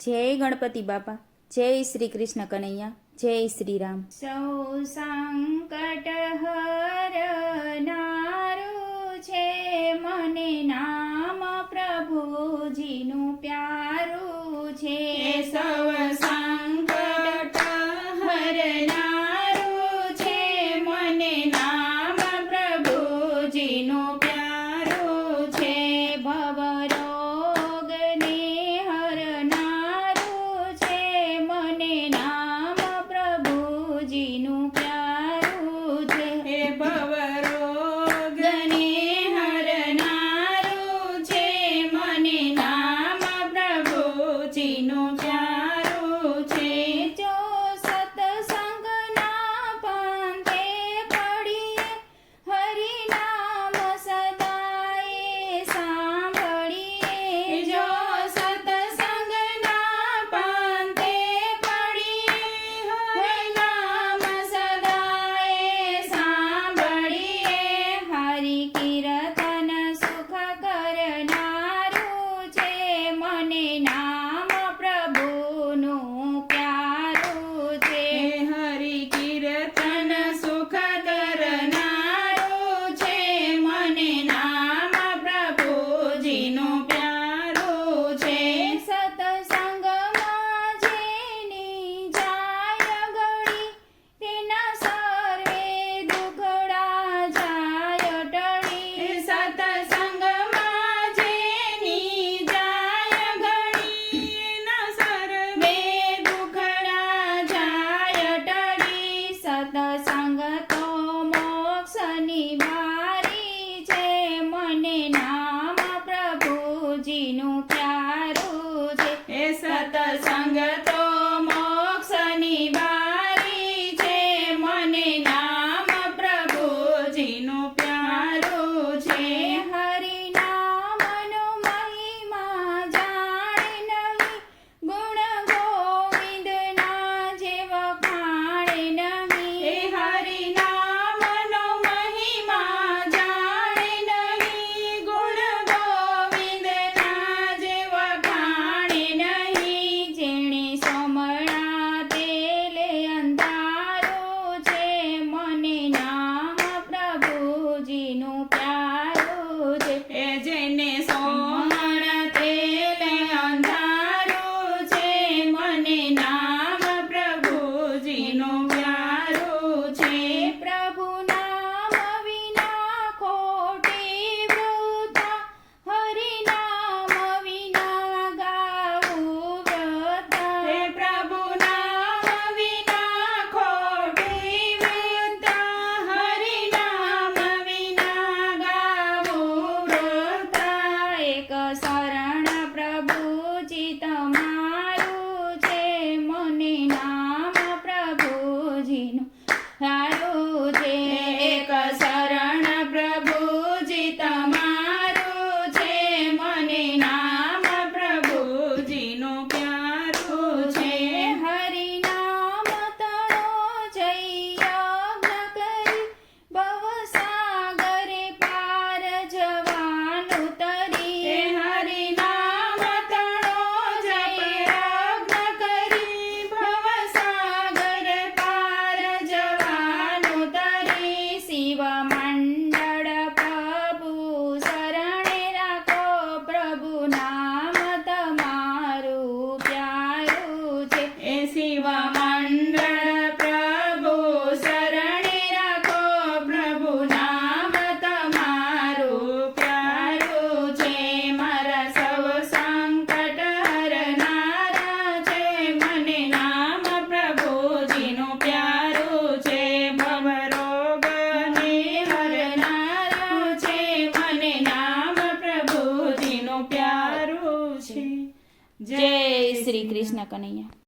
જય ગણપતિ બાપા, જય શ્રી કૃષ્ણ કનૈયા, જય શ્રી રામ। સૌ સંકટ હરનારું છે, મને નામ પ્રભુજીનું પ્યારું છે। સૌ સંકટ હરનારું છે, મને નામ પ્રભુજીનું પ્યારું છે। ભવરોગને હરનારું છે, મને નામ પ્રભુજીનું પ્યારું છે। ભવરોગને હરનારું છે, મને નામ પ્રભુજીનું પ્યારું છે। જો સત્સંગના પંથે પડીએ, હરિનામ સદાય સાંભળીએ। જો સત્સંગના પંથે પડીએ, હરિનામ સદાય સાંભળીએ। હરિ કીર્તન સુખ કરનારું છે, મને નામ પ્રભુનું પ્યારું છે। હરિ કીર્તન સુખ કરનારું છે, મને નામ પ્રભુજીનું પ્યારું છે। સત્સંગમાં જેની જાય ગળી, તેના સર્વે દુખડા જાય ટળી। સત્સંગમાં જેની જાય ગળી, એના સર્વે દુખડા જાય ટળી। સત્સંગ તો મોક્ષની બારી છે, મને નામ પ્રભુજીનું પ્યારું છે। સત્સંગ તો મોક્ષની બારી છે, મને નામ પ્રભુજીનું પ્યારું છે। હરિનામનો મહિમા જાણે નહીં, ગુણ ગોવિંદના જે વખાણે નહીં। હરિનામનો મહિમા જાણે નહીં, ગુણ ગોવિંદના જે વખાણે નહીં। જેણે સોમણા તેલે અંધારું છે, મને નામ પ્રભુજીનું પ્યારું છે। જેને સોમણા તેલે અંધારું છે, મને નામ પ્રભુજીનું પ્યારું છે। પ્રભુ નામ વિના ખોટી વૃથા, હરિનામ વિના ગાવું વ્રતા। પ્રભુ નામ વિના ખોટી વૃથા, હરિનામ વિના ગાવું વ્રતા। એક શરણ પ્રભુજી તમારું છે, મને નામ પ્રભુજીનું પ્યારું છે। એક શરણ પ્રભુજી તમારું છે, મને નામ પ્રભુજીનું પ્યારું છે। હરિનામ તણો જઈ યજ્ઞ કરી, ભવસાગરે પાર જવાનું તરી। હરિનામ તણો જઈ યજ્ઞ કરી, ભવસાગર પાર જવાનું તરી। શિવ મંડળ પ્રભુ શરણે રાખો, પ્રભુ નામ તમારું પ્યારું છે। શિવ મંડળ પ્રભુ શરણે રાખો, પ્રભુ નામ તમારું પ્યારું છે। મારા સૌ સંકટ હરનારા છે, મને નામ પ્રભુજીનું પ્યારું છે। ભવરોગને હરનારા છે, મને નામ પ્રભુજીનું પ્યારું છે। જય શ્રી કૃષ્ણ કનૈયા।